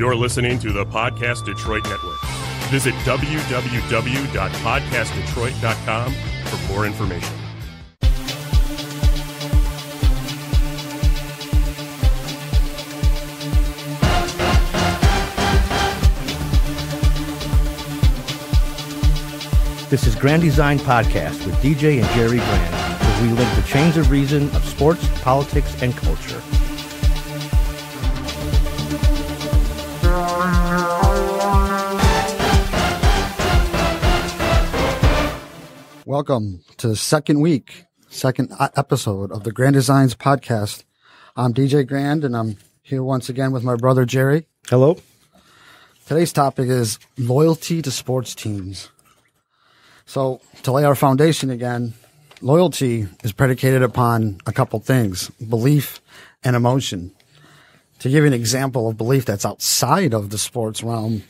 You're listening to the Podcast Detroit Network. Visit www.podcastdetroit.com for more information. This is Grand Design Podcast with DJ and Jerry Grand, where we link the chains of reason of sports, politics, and culture. Welcome to the second episode of the Grand Designs Podcast. I'm DJ Grand, and I'm here once again with my brother Jerry. Hello. Today's topic is loyalty to sports teams. So, to lay our foundation again, loyalty is predicated upon a couple things: belief and emotion. To give you an example of belief that's outside of the sports realm,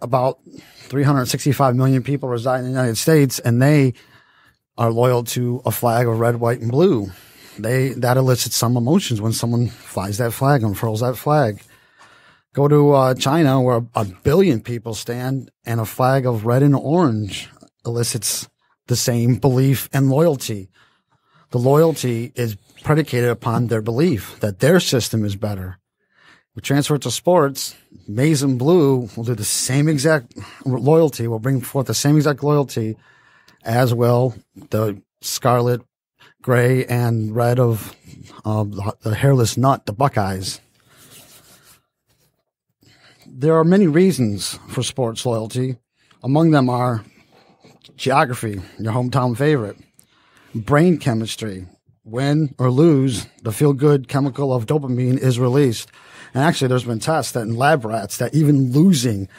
about 365 million people reside in the United States, and they are loyal to a flag of red, white, and blue. That elicits some emotions when someone flies that flag, unfurls that flag. Go to China, where a billion people stand, and a flag of red and orange elicits the same belief and loyalty. The loyalty is predicated upon their belief that their system is better. We transfer it to sports. Maize and blue will do the same exact loyalty, will bring forth the same exact loyalty, as will the scarlet, gray, and red of the hairless nut, the Buckeyes. There are many reasons for sports loyalty. Among them are geography, your hometown favorite, brain chemistry. Win or lose, the feel-good chemical of dopamine is released. And actually, there's been tests that in lab rats that even losing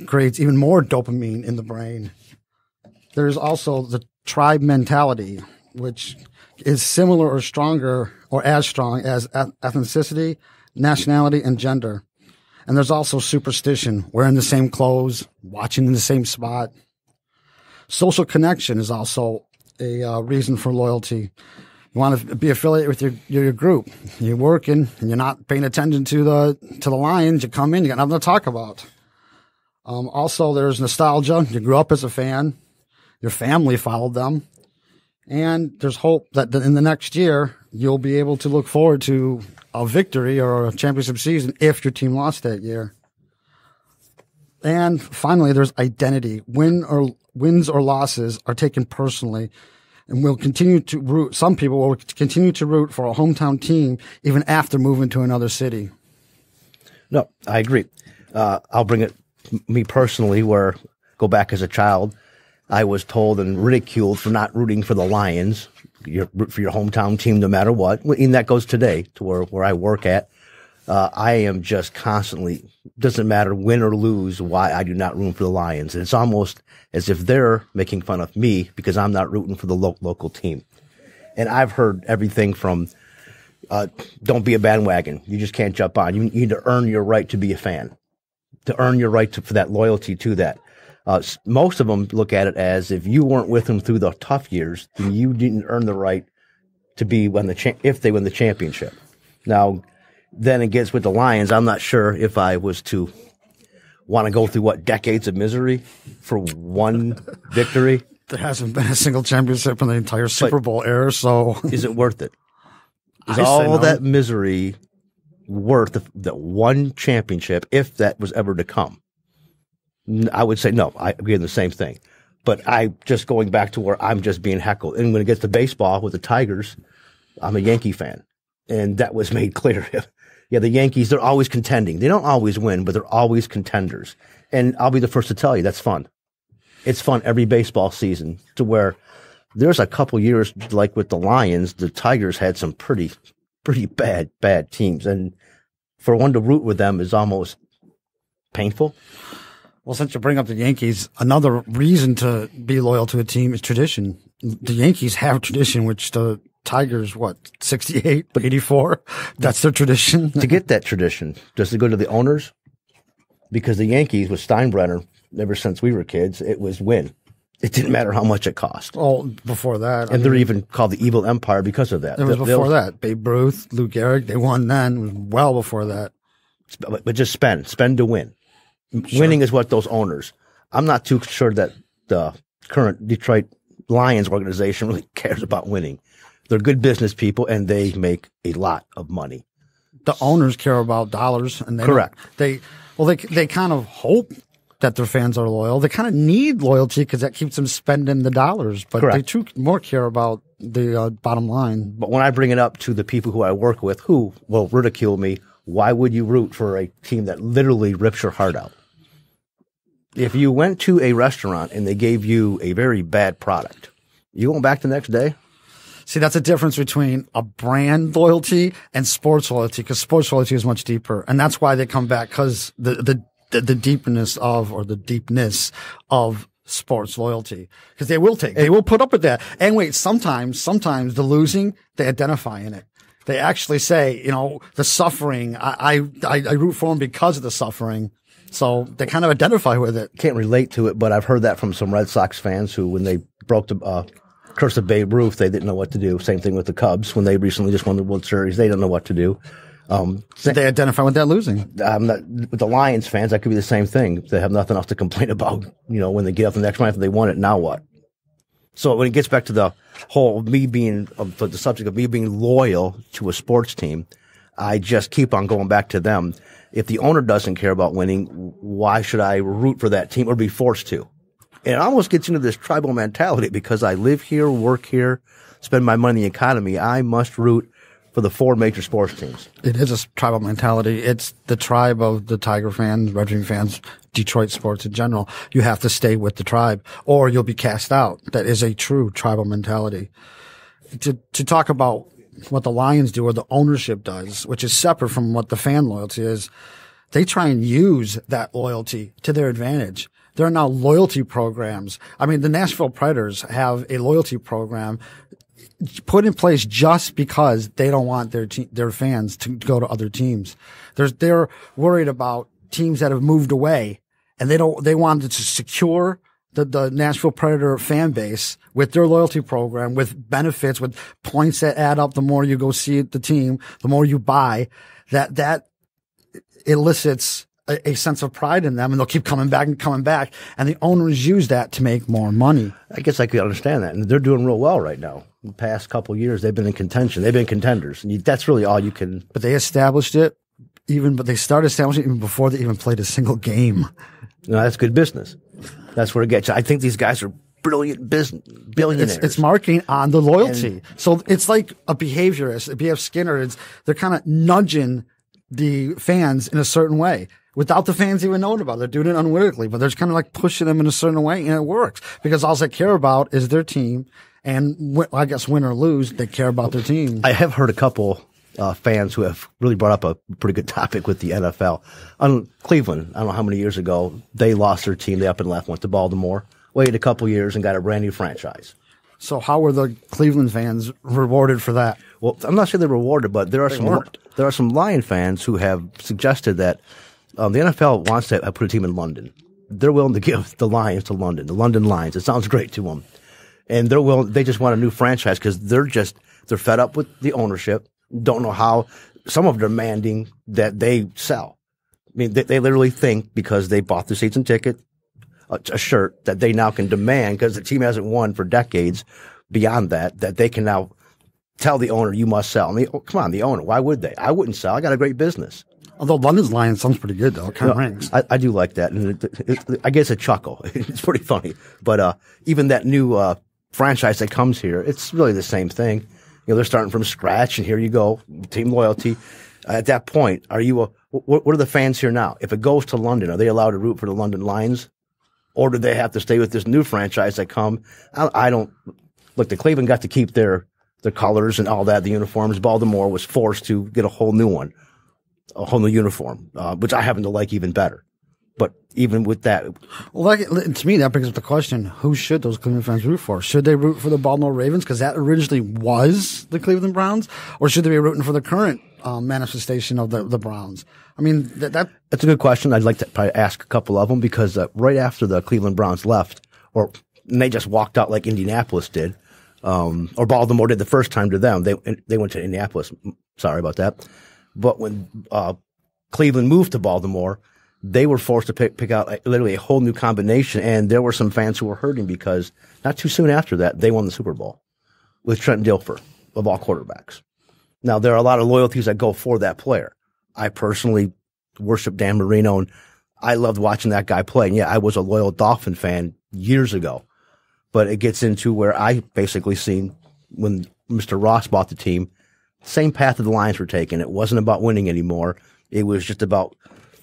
creates even more dopamine in the brain. There's also the tribe mentality, which is similar or stronger or as strong as ethnicity, nationality, and gender. And there's also superstition, wearing the same clothes, watching in the same spot. Social connection is also a reason for loyalty. You want to be affiliated with your group. You're working and you're not paying attention to the Lions. You come in, you got nothing to talk about. Also, there's nostalgia. You grew up as a fan. Your family followed them. And there's hope that in the next year, you'll be able to look forward to a victory or a championship season if your team lost that year. And finally, there's identity. Wins or losses are taken personally. And we'll continue to root. Some people will continue to root for a hometown team even after moving to another city. No, I agree. I'll bring it me personally, where go back as a child, I was told and ridiculed for not rooting for the Lions. You root for your hometown team no matter what. And that goes today to where I work at. I am just constantly, doesn't matter win or lose, why I do not root for the Lions. And it's almost as if they're making fun of me because I'm not rooting for the local team. And I've heard everything from, don't be a bandwagon. You just can't jump on. You need to earn your right to be a fan, to earn your right for that loyalty to that. Most of them look at it as if you weren't with them through the tough years, then you didn't earn the right to be if they win the championship. Now, then it gets with the Lions. I'm not sure if I was to want to go through decades of misery for one victory. There hasn't been a single championship in the entire Super Bowl era, so is it worth it? Is all that misery worth the one championship if that was ever to come? I would say no. I agree on the same thing. But I just going back to where I'm just being heckled. And when it gets to baseball with the Tigers, I'm a Yankee fan. And that was made clear. Yeah, the Yankees, they're always contending. They don't always win, but they're always contenders. And I'll be the first to tell you, that's fun. It's fun every baseball season, to where there's a couple years, like with the Lions, the Tigers had some pretty bad teams. And for one to root with them is almost painful. Well, since you bring up the Yankees, another reason to be loyal to a team is tradition. The Yankees have tradition, which the Tigers, 68, 84? That's their tradition. To get that tradition, does it go to the owners? Because the Yankees with Steinbrenner, ever since we were kids, it was win. It didn't matter how much it cost. Well, before that. And they're even called the Evil Empire because of that. It was before that. Babe Ruth, Lou Gehrig, they won then. It was well before that. but just spend to win. Sure. Winning is what those owners. I'm not too sure that the current Detroit Lions organization really cares about winning. They're good business people and they make a lot of money. The owners care about dollars, and correct. They kind of hope that their fans are loyal. They kind of need loyalty because that keeps them spending the dollars, but correct. They too more care about the bottom line. But when I bring it up to the people who I work with, who will ridicule me, why would you root for a team that literally rips your heart out? If you went to a restaurant and they gave you a very bad product, you going back the next day? See, that's a difference between a brand loyalty and sports loyalty, because sports loyalty is much deeper. And that's why they come back, because the deepness of sports loyalty, because they will put up with that. And wait, sometimes the losing, they identify in it. They actually say, the suffering, I root for them because of the suffering. So they kind of identify with it. Can't relate to it, but I've heard that from some Red Sox fans who, when they broke the curse of Babe Ruth, they didn't know what to do. Same thing with the Cubs. When they recently just won the World Series, they didn't know what to do. They identify with that losing. With the Lions fans, that could be the same thing. They have nothing else to complain about. When they get up the next month, they won it. Now what? So when it gets back to the whole the subject of me being loyal to a sports team, I just keep on going back to them. If the owner doesn't care about winning, why should I root for that team or be forced to? And it almost gets into this tribal mentality, because I live here, work here, spend my money in the economy. I must root for the 4 major sports teams. It is a tribal mentality. It's the tribe of the Tiger fans, Red Wing fans, Detroit sports in general. You have to stay with the tribe or you'll be cast out. That is a true tribal mentality. To talk about what the Lions do or the ownership does, which is separate from what the fan loyalty is, they try and use that loyalty to their advantage. There are now loyalty programs. I mean, the Nashville Predators have a loyalty program put in place just because they don't want their fans to go to other teams. They're worried about teams that have moved away, and they wanted to secure the Nashville Predator fan base with their loyalty program, with benefits, with points that add up. The more you go see the team, the more you buy. That elicits a sense of pride in them, and they'll keep coming back and coming back. And the owners use that to make more money. I guess I could understand that, and they're doing real well right now. The past couple of years, they've been in contention. They've been contenders, and that's really all you can. But they established it but they started establishing it even before they even played a single game. No, that's good business. That's where it gets you. I think these guys are brilliant billionaires. It's marketing on the loyalty. So it's like a behaviorist, a B.F. Skinner. They're kind of nudging the fans in a certain way without the fans even knowing about it. They're doing it unwittingly, but they're just kind of like pushing them in a certain way, and it works because all they care about is their team. And I guess win or lose, they care about their team. I have heard a couple fans who have really brought up a pretty good topic with the NFL. On Cleveland, I don't know how many years ago, they lost their team. They up and left, went to Baltimore, waited a couple years, and got a brand new franchise. So how were the Cleveland fans rewarded for that? Well, I'm not sure they're rewarded, but there are some Lion fans who have suggested that the NFL wants to put a team in London. They're willing to give the Lions to London, the London Lions. It sounds great to them. And they just want a new franchise because they're fed up with the ownership. Don't know how. Some of them are demanding that they sell. I mean, they literally think because they bought the season ticket, a shirt, that they now can demand, because the team hasn't won for decades, beyond that they can now tell the owner, you must sell. I mean, come on, the owner, why would they? I wouldn't sell. I got a great business. Although London's Lions sounds pretty good, though. It kind of rings. I do like that. And I guess a chuckle. It's pretty funny. But even that new franchise that comes here, it's really the same thing. They're starting from scratch, and here you go, team loyalty. At that point, what are the fans here now? If it goes to London, are they allowed to root for the London Lions? Or do they have to stay with this new franchise that come? I don't look. The Cleveland got to keep their colors and all that, the uniforms. Baltimore was forced to get a whole new one, a whole new uniform, which I happen to like even better. But even with that, well, to me, that brings up the question: who should those Cleveland fans root for? Should they root for the Baltimore Ravens because that originally was the Cleveland Browns, or should they be rooting for the current manifestation of the Browns? I mean, that's a good question. I'd like to probably ask a couple of them because right after the Cleveland Browns left, and they just walked out like Indianapolis did, or Baltimore did the first time to them. They went to Indianapolis. Sorry about that. But when Cleveland moved to Baltimore, they were forced to pick out literally a whole new combination. And there were some fans who were hurting because not too soon after that, they won the Super Bowl with Trent Dilfer of all quarterbacks. Now, there are a lot of loyalties that go for that player. I personally worship Dan Marino, and I loved watching that guy play. And yeah, I was a loyal Dolphin fan years ago. But it gets into where I basically seen when Mr. Ross bought the team, same path that the Lions were taking. It wasn't about winning anymore. It was just about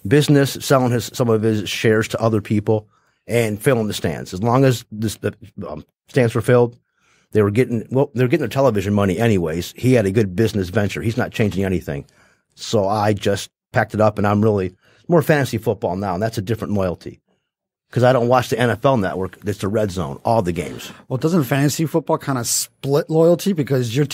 business, selling some of his shares to other people, and filling the stands. As long as the stands were filled, they were getting their television money anyways. He had a good business venture. He's not changing anything. So I just packed it up, and I'm really more fantasy football now, and that's a different loyalty. Because I don't watch the NFL Network. It's the Red Zone, all the games. Well, doesn't fantasy football kind of split loyalty because your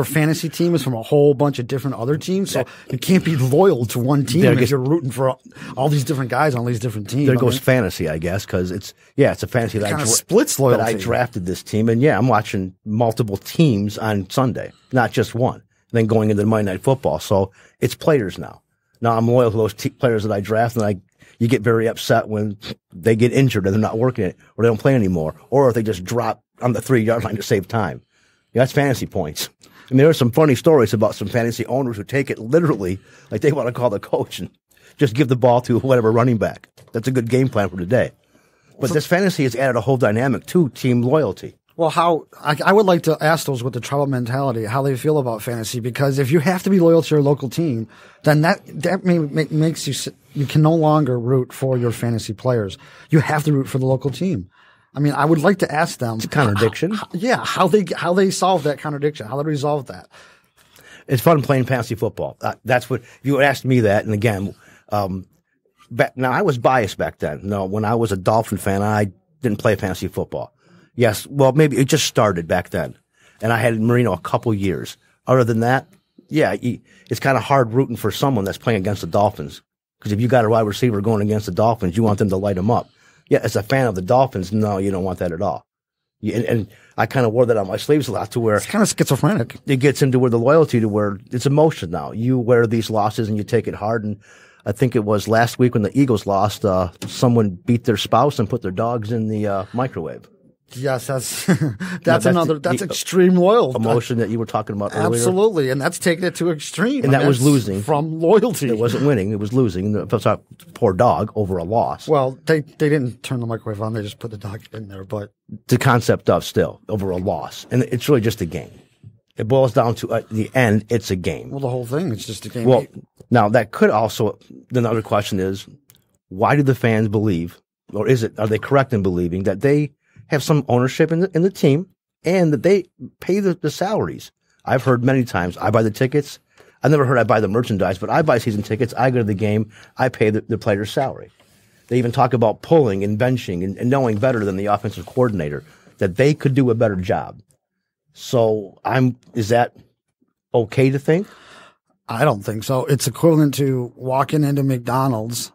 fantasy team is from a whole bunch of different other teams, so you can't be loyal to one team if you're rooting for all these different guys on these different teams. There goes fantasy, I guess, because it's a fantasy that kind of splits loyalty. But I drafted this team, and I'm watching multiple teams on Sunday, not just one. And then going into Monday Night Football, so it's players now. Now I'm loyal to those players that I draft, and you get very upset when they get injured or they're not working it or they don't play anymore, or if they just drop on the 3-yard line to save time. That's fantasy points. And there are some funny stories about some fantasy owners who take it literally, like they want to call the coach and just give the ball to whatever running back. That's a good game plan for today. But this fantasy has added a whole dynamic to team loyalty. Well, I would like to ask those with the tribal mentality how they feel about fantasy, because if you have to be loyal to your local team, then that makes you can no longer root for your fantasy players. You have to root for the local team. I mean, I would like to ask them. It's a contradiction. How they solve that contradiction, how they resolve that. It's fun playing fantasy football. That's what if you asked me that. And again, now I was biased back then. No, when I was a Dolphin fan, I didn't play fantasy football. Yes, well, maybe it just started back then, and I had Marino a couple years. Other than that, it's kind of hard rooting for someone that's playing against the Dolphins, because if you got a wide receiver going against the Dolphins, you want them to light them up. Yeah, as a fan of the Dolphins, no, you don't want that at all. And I kind of wore that on my sleeves a lot to where it's kind of schizophrenic. It gets into where the loyalty to where it's emotion now. You wear these losses and you take it hard. And I think it was last week when the Eagles lost, someone beat their spouse and put their dogs in the microwave. Yes, that's extreme loyalty. Emotion that you were talking about earlier. Absolutely, and that's taking it to extreme. And that was losing. From loyalty. It wasn't winning, it was losing. Poor dog over a loss. Well, they didn't turn the microwave on, they just put the dog in there, but the concept of still over a loss. And it's really just a game. It boils down to at the end, it's a game. Well, the whole thing, it's just a game. Well, now that could also, another question is, why do the fans believe, or are they correct in believing that they have some ownership in the team and that they pay the salaries? I've heard many times, I buy the tickets. I never heard I buy the merchandise, but I buy season tickets. I go to the game. I pay the player's salary. They even talk about pulling and benching and knowing better than the offensive coordinator that they could do a better job. So is that okay to think? I don't think so. It's equivalent to walking into McDonald's,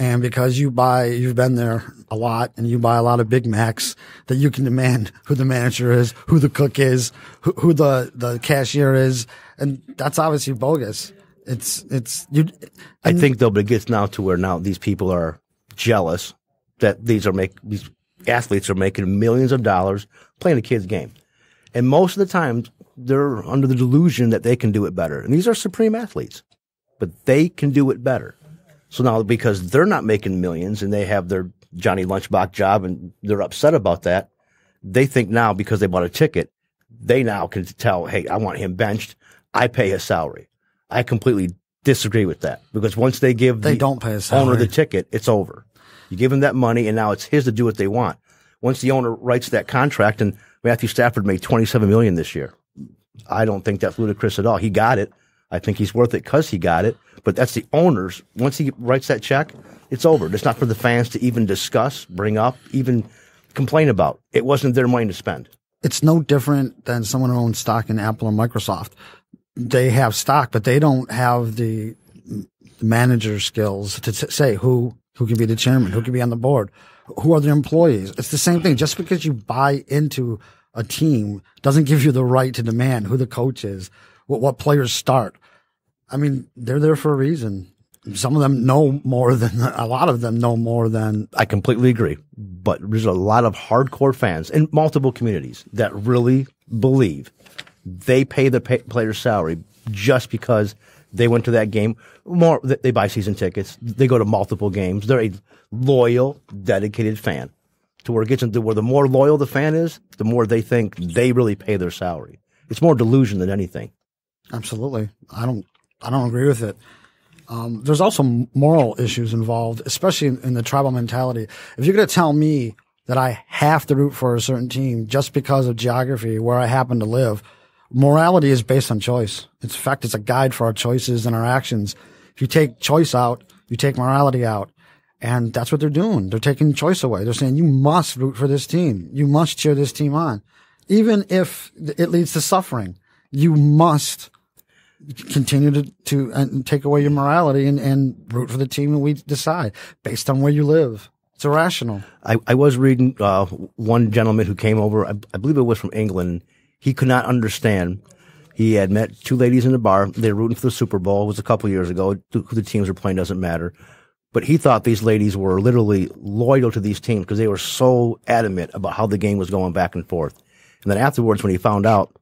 and because you've been there a lot and you buy a lot of Big Macs, that you can demand who the manager is, who the cook is, who the cashier is. And that's obviously bogus. I think though, but it gets now to where now these people are jealous that these athletes are making millions of dollars playing a kid's game. And most of the time they're under the delusion that they can do it better. And these are supreme athletes, but they can do it better. So now, because they're not making millions and they have their Johnny Lunchbox job and they're upset about that, they think now because they bought a ticket, they now can tell, hey, I want him benched. I pay his salary. I completely disagree with that, because once they give the don't pay his salary. Owner the ticket, it's over. You give him that money and now it's his to do what they want. Once the owner writes that contract, and Matthew Stafford made $27 million this year. I don't think that's ludicrous at all. He got it. I think he's worth it because he got it. But that's the owner's. Once he writes that check, it's over. It's not for the fans to even discuss, bring up, even complain about. It wasn't their money to spend. It's no different than someone who owns stock in Apple or Microsoft. They have stock, but they don't have the manager skills to say who can be the chairman, who can be on the board, who are the employees. It's the same thing. Just because you buy into a team doesn't give you the right to demand who the coach is, what players start. I mean, they're there for a reason. Some of them know more than a lot of them know more than. I completely agree. But there's a lot of hardcore fans in multiple communities that really believe they pay the player's salary just because they went to that game. More, they buy season tickets. They go to multiple games. They're a loyal, dedicated fan. To where it gets into where the more loyal the fan is, the more they think they really pay their salary. It's more delusion than anything. Absolutely. I don't agree with it. There's also moral issues involved, especially in the tribal mentality. If you're going to tell me that I have to root for a certain team just because of geography, where I happen to live, morality is based on choice. In fact, it's a guide for our choices and our actions. If you take choice out, you take morality out. And that's what they're doing. They're taking choice away. They're saying you must root for this team. You must cheer this team on. Even if it leads to suffering, you must continue to take away your morality and root for the team that we decide based on where you live. It's irrational. I was reading one gentleman who came over, I believe it was from England. He could not understand. He had met two ladies in the bar. They were rooting for the Super Bowl. It was a couple of years ago. Who the teams were playing doesn't matter. But he thought these ladies were literally loyal to these teams because they were so adamant about how the game was going back and forth. And then afterwards, when he found out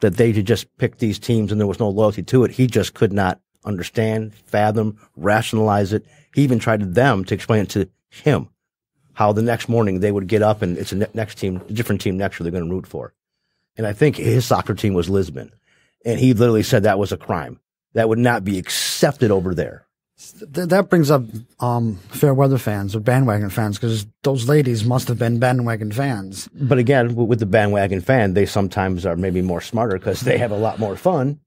that they had just picked these teams and there was no loyalty to it, he just could not understand, fathom, rationalize it. He even tried them to explain it to him, how the next morning they would get up and it's a different team next year they're going to root for. And I think his soccer team was Lisbon. And he literally said that was a crime. That would not be accepted over there. That brings up fair weather fans or bandwagon fans, because those ladies must have been bandwagon fans. But again, with the bandwagon fan, they sometimes are maybe more smarter because they have a lot more fun.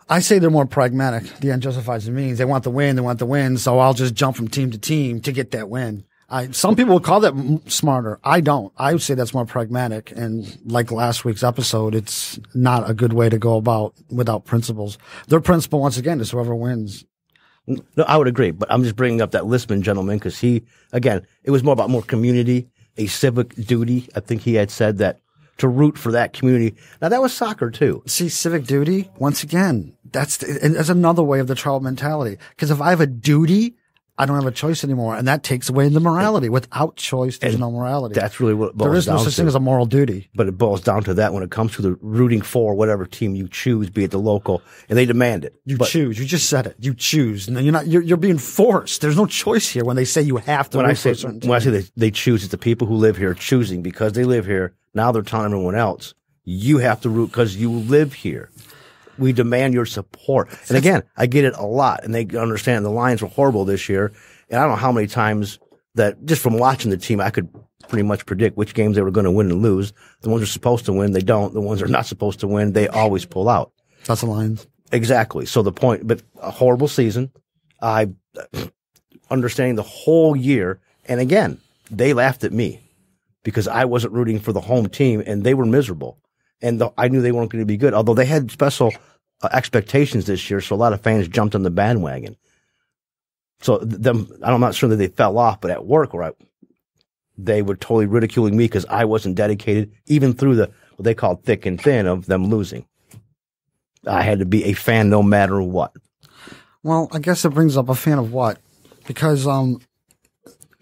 I say they're more pragmatic. The end justifies the means. They want the win, so I'll just jump from team to team to get that win. Some people would call that smarter. I don't. I would say that's more pragmatic. And like last week's episode, it's not a good way to go about without principles. Their principle, once again, is whoever wins. No, I would agree, but I'm just bringing up that Lisbon gentleman because it was more community, a civic duty. I think he had said that to root for that community. Now that was soccer too. See, civic duty, once again, that's another way of the tribal mentality. Because if I have a duty, I don't have a choice anymore, and that takes away the morality. Without choice, there's no morality. That's really what it boils down to. There is no such thing as a moral duty. But it boils down to that when it comes to the rooting for whatever team you choose, be it the local, and they demand it. You choose. You just said it. You choose. No, you're being forced. There's no choice here when they say you have to root for a certain team. When I say they choose, it's the people who live here choosing because they live here. Now they're telling everyone else, you have to root because you live here. We demand your support. And again, I get it a lot, and they understand the Lions were horrible this year. And I don't know how many times that just from watching the team, I could pretty much predict which games they were going to win and lose. The ones they're supposed to win, they don't. The ones they're not supposed to win, they always pull out. That's the Lions. Exactly. So the point, but a horrible season. I understanding the whole year. And again, they laughed at me because I wasn't rooting for the home team, and they were miserable. And I knew they weren't going to be good, although they had special expectations this year. So a lot of fans jumped on the bandwagon. So I'm not sure that they fell off, but at work, they were totally ridiculing me because I wasn't dedicated, even through what they called thick and thin of them losing. I had to be a fan no matter what. Well, I guess it brings up a fan of what? Because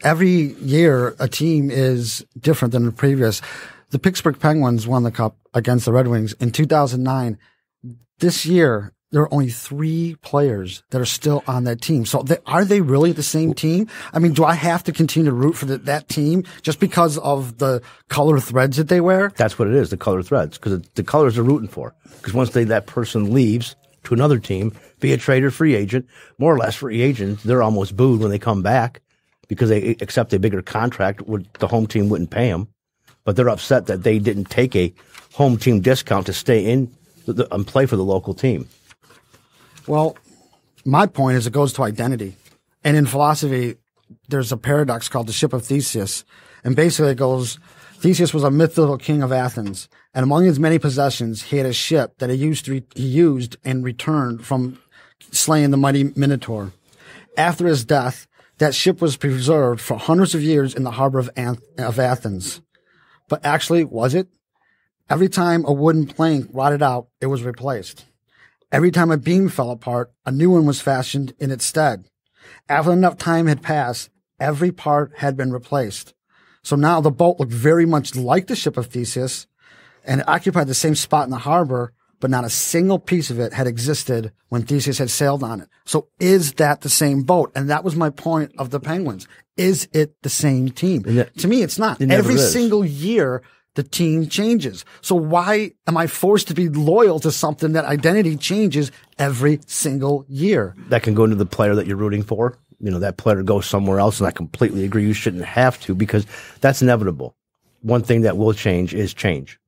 every year a team is different than the previous. The Pittsburgh Penguins won the Cup against the Red Wings in 2009. This year, there are only 3 players that are still on that team. So are they really the same team? I mean, do I have to continue to root for that team just because of the color threads that they wear? That's what it is, the color threads, because the colors they're rooting for. Because once that person leaves to another team, be a trade or free agent, more or less free agent, they're almost booed when they come back because they accept a bigger contract where the home team wouldn't pay them. But they're upset that they didn't take a home team discount to stay in and play for the local team. Well, my point is it goes to identity. And in philosophy, there's a paradox called the ship of Theseus. And basically it goes, Theseus was a mythical king of Athens. And among his many possessions, he had a ship that he used and returned from slaying the mighty Minotaur. After his death, that ship was preserved for hundreds of years in the harbor of Athens. But actually, was it? Every time a wooden plank rotted out, it was replaced. Every time a beam fell apart, a new one was fashioned in its stead. After enough time had passed, every part had been replaced. So now the boat looked very much like the ship of Theseus, and it occupied the same spot in the harbor, but not a single piece of it had existed when Theseus had sailed on it. So is that the same boat? And that was my point of the Penguins. Is it the same team? To me, it's not. Every single year, the team changes. So why am I forced to be loyal to something that identity changes every single year? That can go into the player that you're rooting for. You know, that player goes somewhere else, and I completely agree. You shouldn't have to, because that's inevitable. One thing that will change is change.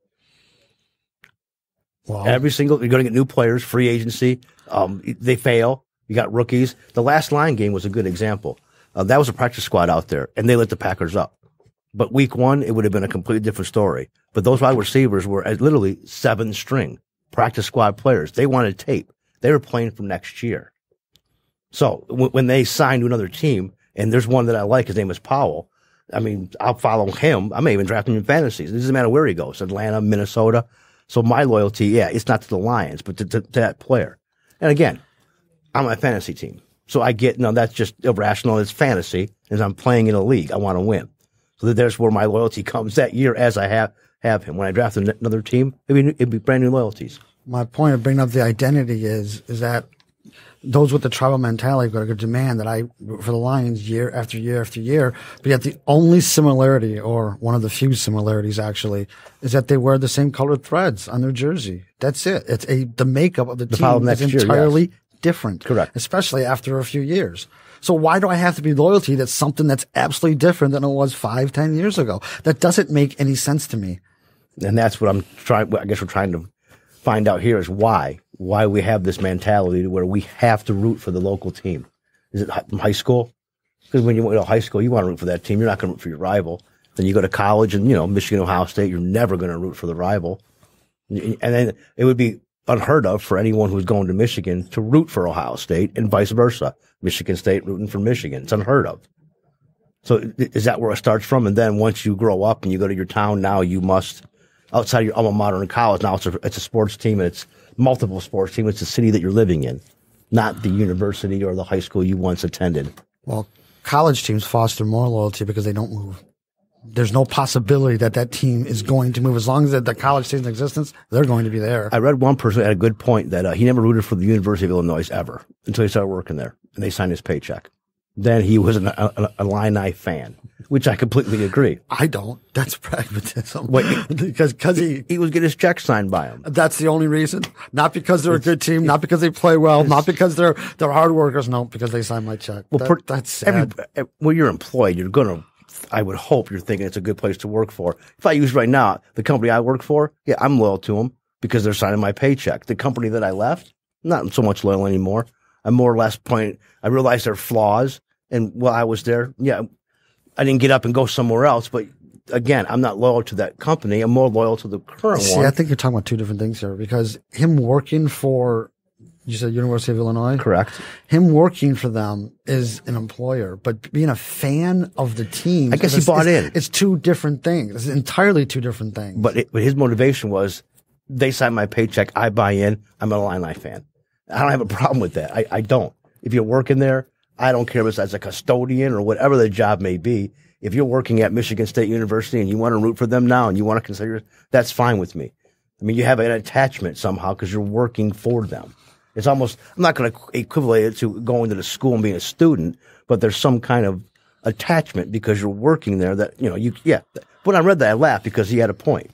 Well, you're going to get new players, free agency. They fail. You got rookies. The last line game was a good example. That was a practice squad out there, and they lit the Packers up. But week one, it would have been a completely different story. But those wide receivers were literally 7-string practice squad players. They wanted tape. They were playing for next year. So when they signed to another team, and there's one that I like, his name is Powell. I mean, I'll follow him. I may even draft him in fantasies. It doesn't matter where he goes, Atlanta, Minnesota. So my loyalty, yeah, it's not to the Lions, but to that player. And again, I'm a fantasy team. So I get, no, that's just irrational. It's fantasy. As I'm playing in a league, I want to win. So there's where my loyalty comes that year as I have him. When I draft another team, it'd be brand new loyalties. My point of bringing up the identity is that those with the tribal mentality are going to demand that I root for the Lions year after year after year. But yet the only similarity, or one of the few similarities actually, is that they wear the same colored threads on their jersey. That's it. It's the makeup of the team is entirely different. Correct. Especially after a few years. So why do I have to be loyalty that's something that's absolutely different than it was 5-10 years ago? That doesn't make any sense to me. And that's what I guess we're trying to find out here is why we have this mentality where we have to root for the local team. Is it from high school? Because when you go to high school, you want to root for that team. You're not going to root for your rival. Then you go to college and, Michigan, Ohio State, you're never going to root for the rival. And then it would be unheard of for anyone who's going to Michigan to root for Ohio State and vice versa. Michigan State rooting for Michigan. It's unheard of. So is that where it starts from? And then once you grow up and you go to your town, now you must, outside of your alma mater in college, now it's a sports team, and it's multiple sports teams. It's the city that you're living in, not the university or the high school you once attended. Well, college teams foster more loyalty because they don't move. There's no possibility that team is going to move. As long as the college stays in existence, they're going to be there. I read one person had a good point that he never rooted for the University of Illinois ever until he started working there, and they signed his paycheck. Then he was a Illini fan, which I completely agree. I don't. That's pragmatism. Because he was getting his check signed by him. That's the only reason. Not because they're a good team, not because they play well, not because they're hard workers. No, because they signed my check. Well, that's sad. When you're employed, you're going to, I would hope you're thinking it's a good place to work for. If I use right now the company I work for, yeah, I'm loyal to them because they're signing my paycheck. The company that I left, not so much loyal anymore. I'm more or less I realize their flaws. And while I was there, yeah, I didn't get up and go somewhere else. But again, I'm not loyal to that company. I'm more loyal to the current one. I think you're talking about two different things here, because him working for, you said University of Illinois? Correct. Him working for them is an employer, but being a fan of the team. I guess he bought in. It's two different things. It's entirely two different things. But his motivation was, they sign my paycheck, I buy in, I'm an Illini fan. I don't have a problem with that. I don't. If you're working there, I don't care if it's as a custodian or whatever the job may be. If you're working at Michigan State University and you want to root for them now and you want to consider, that's fine with me. I mean, you have an attachment somehow because you're working for them. It's almost, I'm not going to equivalent it to going to the school and being a student, but there's some kind of attachment because you're working there that, When I read that, I laughed because he had a point.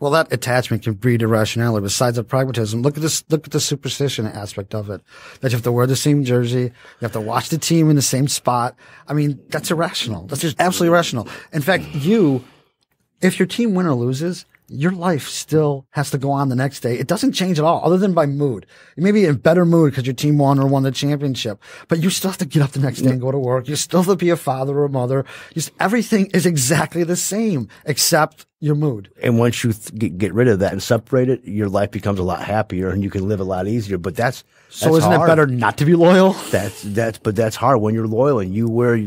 Well, that attachment can breed irrationality. Besides the pragmatism, look at the superstition aspect of it. That you have to wear the same jersey, you have to watch the team in the same spot. I mean, that's irrational. That's just absolutely irrational. In fact, if your team wins or loses, your life still has to go on the next day. It doesn't change at all, other than by mood. You may be in better mood because your team won or won the championship, but you still have to get up the next day and go to work. You still have to be a father or a mother. Everything is exactly the same except your mood. And once you get rid of that and separate it, your life becomes a lot happier and you can live a lot easier. But that's isn't hard. It better not to be loyal? But that's hard when you're loyal and you wear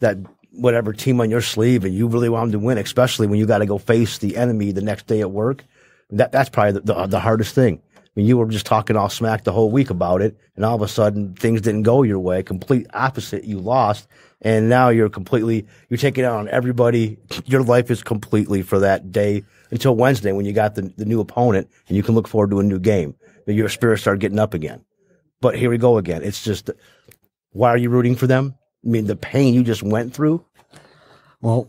that whatever team on your sleeve and you really want them to win, especially when you got to go face the enemy the next day at work. That's probably the hardest thing. mean, you were just talking all smack the whole week about it, and all of a sudden things didn't go your way. Complete opposite. You lost, and now you're taking out on everybody. Your life is completely for that day until Wednesday when you got the new opponent, and you can look forward to a new game. Your spirits start getting up again. But here we go again. It's just, why are you rooting for them? I mean, the pain you just went through. Well,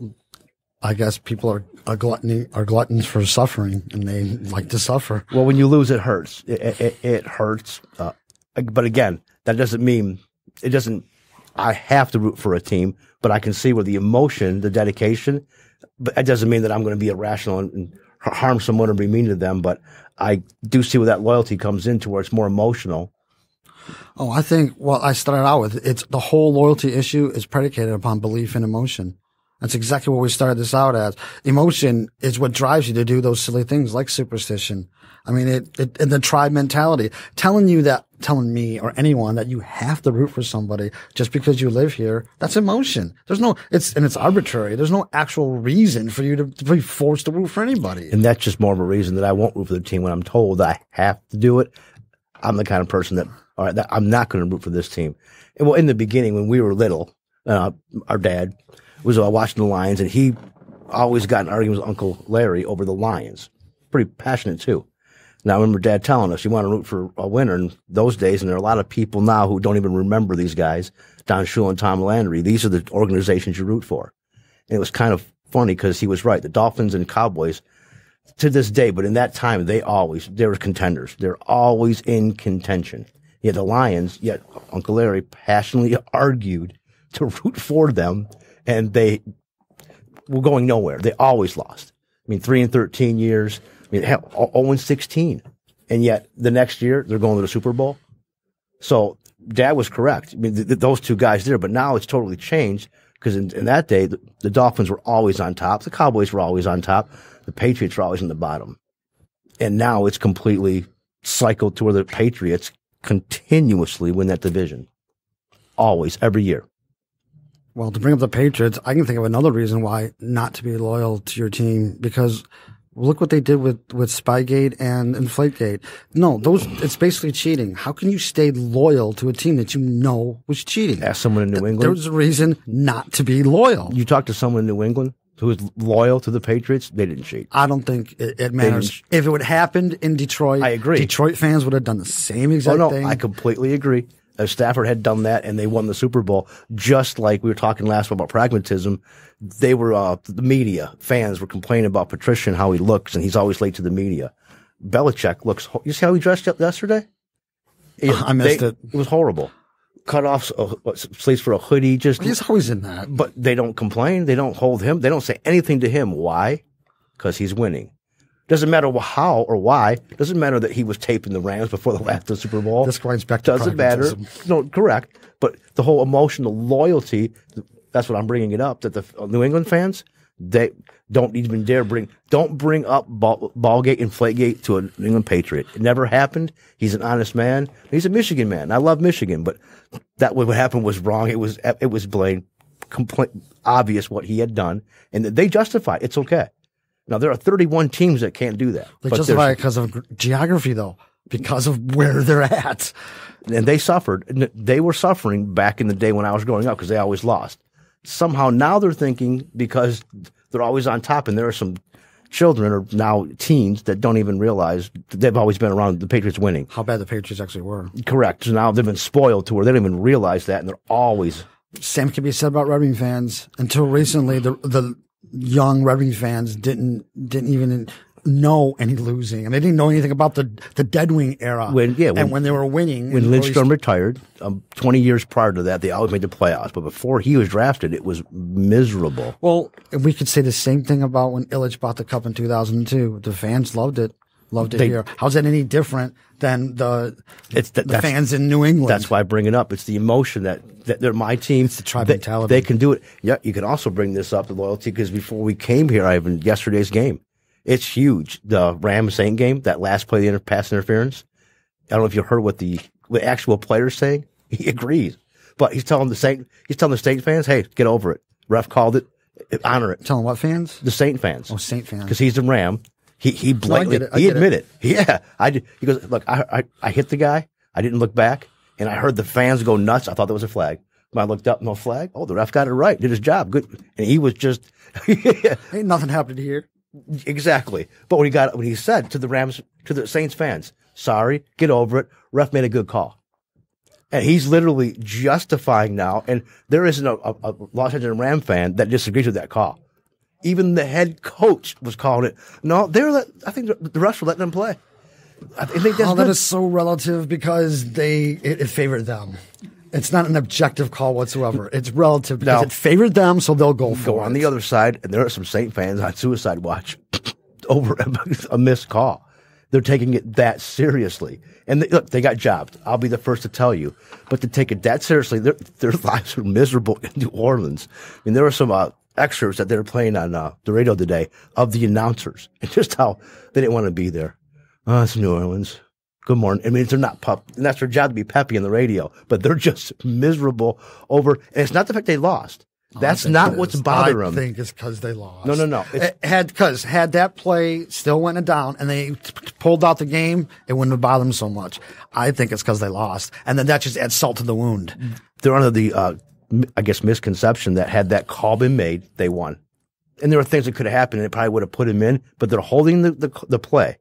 I guess people are gluttons for suffering, and they like to suffer. Well, when you lose, it hurts. It hurts. But again, that doesn't mean it doesn't. I have to root for a team, but I can see where the emotion, the dedication. But that doesn't mean that I'm going to be irrational and harm someone or be mean to them. But I do see where that loyalty comes into, where it's more emotional. Oh, I think what I started out with, it's the whole loyalty issue is predicated upon belief and emotion. That's exactly what we started this out as. Emotion is what drives you to do those silly things like superstition. I mean, and the tribe mentality, telling me or anyone that you have to root for somebody just because you live here, that's emotion. It's arbitrary. There's no actual reason for you to be forced to root for anybody. And that's just more of a reason that I won't root for the team when I'm told that I have to do it. I'm the kind of person that, all right, I'm not going to root for this team. And well, in the beginning, when we were little, our dad was watching the Lions, and he always got in arguments with Uncle Larry over the Lions. Pretty passionate too. Now, I remember Dad telling us you want to root for a winner in those days, and there are a lot of people now who don't even remember these guys, Don Shula and Tom Landry. These are the organizations you root for. And it was kind of funny because he was right. The Dolphins and Cowboys, to this day, but in that time, they were contenders. They're always in contention. Yet the Lions, Uncle Larry passionately argued to root for them, and they were going nowhere. They always lost. I mean, 3-13 years. I mean, hell, 0-16. And yet the next year they're going to the Super Bowl. So Dad was correct. I mean, those two guys there, but now it's totally changed because in that day, the Dolphins were always on top. The Cowboys were always on top. The Patriots were always in the bottom. And now it's completely cycled to where the Patriots continuously win that division. Always, every year. Well, to bring up the Patriots, I can think of another reason why not to be loyal to your team, because look what they did with Spygate and Inflategate. No, it's basically cheating. How can you stay loyal to a team that you know was cheating? Ask someone in New England. There's a reason not to be loyal. You talk to someone in New England who was loyal to the Patriots, they didn't cheat. I don't think it matters. If it would have happened in Detroit, I agree. Detroit fans would have done the same exact thing. I completely agree. If Stafford had done that and they won the Super Bowl, just like we were talking last about pragmatism, they were, the media, fans were complaining about Patricia and how he looks, and he's always late to the media. Belichick looks, you see how he dressed up yesterday? I missed it. It was horrible. Cut off sleeves for a hoodie, he's always in that. But they don't complain. They don't hold him. They don't say anything to him. Why? Because he's winning. Doesn't matter how or why. Doesn't matter that he was taping the Rams before the last Super Bowl. This grinds back to doesn't matter. No, correct. But the whole emotional loyalty, that's what I'm bringing it up, that the New England fans, they don't even dare bring up Ballgate and Flakegate to a New England Patriot. It never happened. He's an honest man. He's a Michigan man. I love Michigan, but that what happened was wrong. It was blamed, obvious what he had done, and they justified. It's okay. Now, there are 31 teams that can't do that. They justify it because of geography, though, because of where they're at. And they suffered. They were suffering back in the day when I was growing up because they always lost. Somehow now they're thinking because they're always on top, and there are some children or now teens that don't even realize they've always been around the Patriots winning. How bad the Patriots actually were. Correct. So now they've been spoiled to where they don't even realize that, and they're always. Same can be said about Red Wing fans. Until recently, the young Red Wing fans didn't even know any losing, and they didn't know anything about the Dead Wing era. When they were winning. When Lindstrom retired, 20 years prior to that, they always made the playoffs. But before he was drafted, it was miserable. Well, we could say the same thing about when Illich bought the cup in 2002. The fans loved it. Loved it here. How's that any different than the fans in New England? That's why I bring it up. It's the emotion that they're my team. It's the tribe mentality. They can do it. Yeah, you can also bring this up, the loyalty, because before we came here, I have yesterday's game. It's huge. The Rams-Saint game, that last play, the pass interference. I don't know if you heard what the actual player's saying. He agrees, but he's telling the Saint fans, "Hey, get over it. Ref called it. Honor it." Telling what fans? The Saint fans. Oh, Saint fans. Because he's a Ram. He blatantly, he admitted, yeah, he goes, look, I hit the guy. I didn't look back, and I heard the fans go nuts. I thought there was a flag. When I looked up, no flag. Oh, the ref got it right. Did his job. Good. And he was just, ain't nothing happened here. Exactly. But when he said to the Saints fans, sorry, get over it. Ref made a good call. And he's literally justifying now. And there isn't a Los Angeles Ram fan that disagrees with that call. Even the head coach was calling it. No, I think the refs were letting them play. I think that's that is so relative because it favored them. It's not an objective call whatsoever. It's relative because it favored them, so they'll go for it. On the other side, and there are some Saint fans on suicide watch over a missed call. They're taking it that seriously. And look, they got jobbed. I'll be the first to tell you. But to take it that seriously, their lives are miserable in New Orleans. I mean, there were some excerpts that they were playing on the radio today of the announcers and just how they didn't want to be there. Oh, it's New Orleans. Good morning. I mean, they're not and that's their job to be peppy on the radio, but they're just miserable over, and it's not the fact they lost. That's not what's bothering them. I think it's because they lost. No. Had that play still went down and they pulled out the game, it wouldn't have bothered them so much. I think it's because they lost. And then that just adds salt to the wound. They're under the, I guess, misconception that had that call been made, they won. And there were things that could have happened and it probably would have put him in, but they're holding the play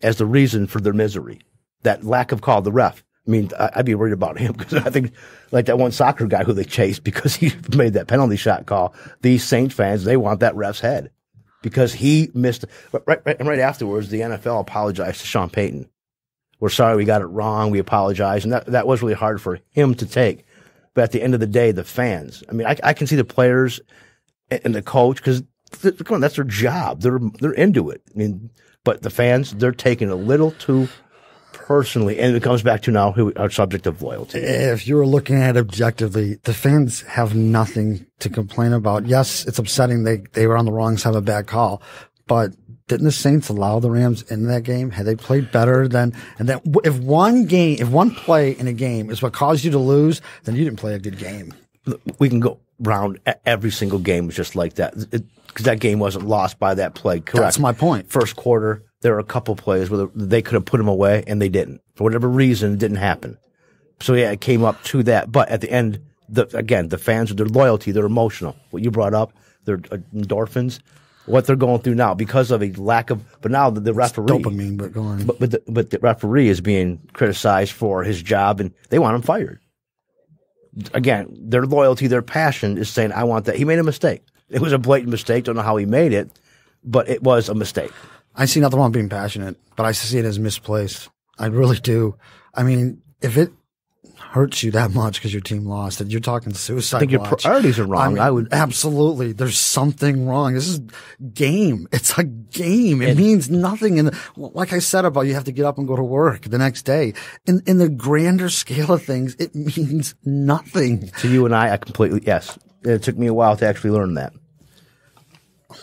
as the reason for their misery. That lack of call, the ref. I mean, I'd be worried about him because I think like that one soccer guy who they chased because he made that penalty shot call. These Saint fans, they want that ref's head because he missed. Right afterwards, the NFL apologized to Sean Payton. We're sorry we got it wrong. We apologize. And that was really hard for him to take. But at the end of the day, the fans, I mean, I can see the players and the coach because come on, that's their job. They're into it. I mean, but the fans, they're taking a little too personally, and it comes back to now our subject of loyalty. If you were looking at it objectively, the fans have nothing to complain about. Yes, it's upsetting they were on the wrong side of a bad call, but didn't the Saints allow the Rams in that game? Had they played better than, and then if one play in a game is what caused you to lose, then you didn't play a good game. We can go round every single game was just like that because that game wasn't lost by that play. Correct. That's my point. First quarter, there were a couple plays where they could have put them away and they didn't. For whatever reason, it didn't happen. So yeah, it came up to that. But at the end, the fans, their loyalty, they're emotional. What you brought up, their endorphins, what they're going through now because of a lack of. But now the referee, it's dopamine, but go on. But the referee is being criticized for his job, and they want him fired. Again, their loyalty, their passion is saying, "I want that." He made a mistake. It was a blatant mistake. Don't know how he made it, but it was a mistake. I see nothing wrong with being passionate, but I see it as misplaced. I really do. I mean, if it hurts you that much because your team lost, and you're talking suicide I think your priorities are wrong. I would absolutely. There's something wrong. This is game. It's a game. It means nothing. And like I said about you have to get up and go to work the next day. In the grander scale of things, it means nothing. To you and I completely yes. It took me a while to actually learn that.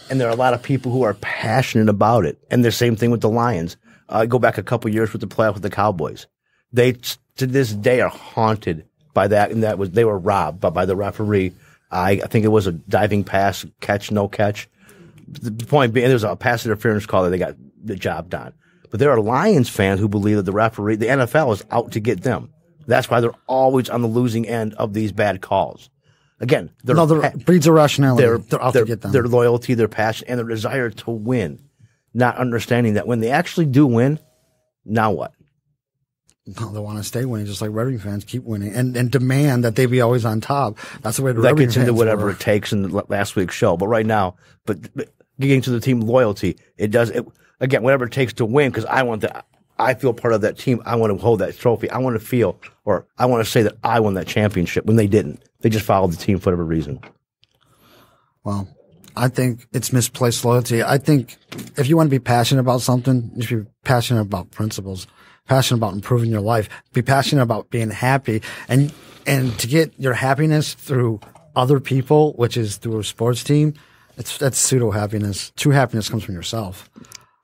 And there are a lot of people who are passionate about it. And the same thing with the Lions. I go back a couple years with the playoff with the Cowboys. They, to this day, are haunted by that. And they were robbed by the referee. I think it was a diving pass, catch, no catch. The point being, there was a pass interference call that they got the job done. But there are Lions fans who believe that the NFL is out to get them. That's why they're always on the losing end of these bad calls. Again, breeds irrationality. They're out to get them. Their loyalty, their passion, and their desire to win. Not understanding that when they actually do win, now what? No, they want to stay winning, just like Red Wing fans keep winning and demand that they be always on top. That's the way the Red Wing fans gets into whatever it takes in last week's show. But right now, but getting to the team loyalty, again, whatever it takes to win, because I feel part of that team. I want to hold that trophy. I want to feel, or I want to say that I won that championship when they didn't. They just followed the team for whatever reason. Well, I think it's misplaced loyalty. I think if you want to be passionate about something, you should be passionate about principles, passionate about improving your life, be passionate about being happy, and to get your happiness through other people, which is through a sports team, that's pseudo happiness. True happiness comes from yourself.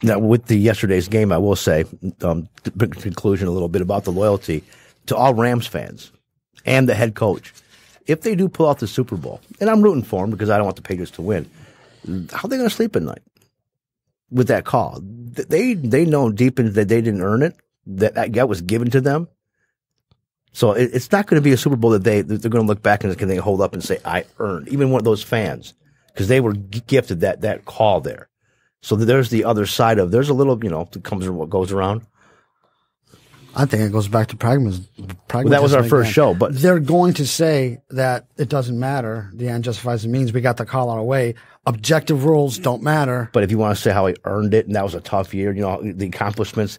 Now, with yesterday's game, I will say, to bring to conclusion a little bit about the loyalty to all Rams fans and the head coach. If they do pull out the Super Bowl, and I'm rooting for them because I don't want the Patriots to win, how are they going to sleep at night? with that call. They know deep in that they didn't earn it. That was given to them. So it's not going to be a Super Bowl that they're going to look back and can they hold up and say, I earned, even one of those fans, because they were gifted that call there. So there's the other side of, there's a little, that comes and what goes around. I think it goes back to pragmatism. Well, that was our first show, but they're going to say that it doesn't matter. The end justifies the means. We got the call our way. Objective rules don't matter. But if you want to say how he earned it, and that was a tough year, the accomplishments.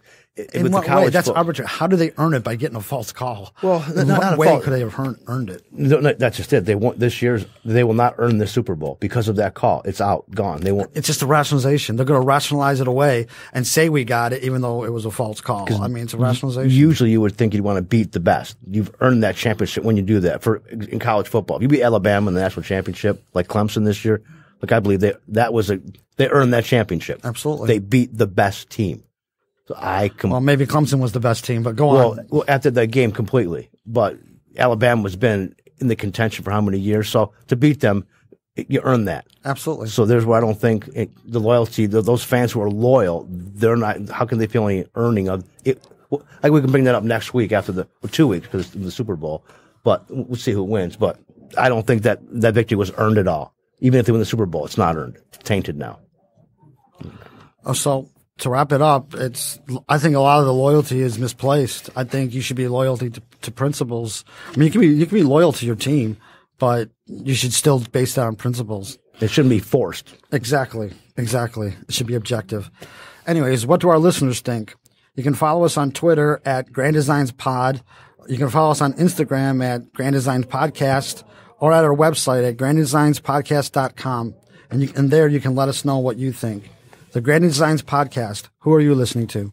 In what way? That's arbitrary. How do they earn it by getting a false call? Well, in what way could they have earned it? No, that's just it. They will not earn the Super Bowl because of that call. It's out, gone. They won't. It's just a rationalization. They're going to rationalize it away and say we got it, even though it was a false call. I mean, it's a rationalization. Usually, you would think you'd want to beat the best. You've earned that championship when you do that. In college football, if you beat Alabama in the national championship, like Clemson this year, I believe they earned that championship. Absolutely, they beat the best team. So well, maybe Clemson was the best team, but go on. Well, after that game completely, but Alabama has been in the contention for how many years? So to beat them, you earn that. Absolutely. So there's where I don't think the loyalty, those fans who are loyal, they're not, how can they feel any earning of it? Well, I think we can bring that up next week or 2 weeks because it's the Super Bowl, but we'll see who wins. But I don't think that victory was earned at all. Even if they win the Super Bowl, it's not earned. It's tainted now. So to wrap it up, I think a lot of the loyalty is misplaced. I think you should be loyal to principles. I mean, you can be loyal to your team, but you should still base that on principles. It shouldn't be forced. Exactly. It should be objective. Anyways, what do our listeners think? You can follow us on Twitter at Grand Designs Pod. You can follow us on Instagram at Grand Designs Podcast or at our website at granddesignspodcast.com. And there you can let us know what you think. The Grand Designs Podcast. Who are you listening to?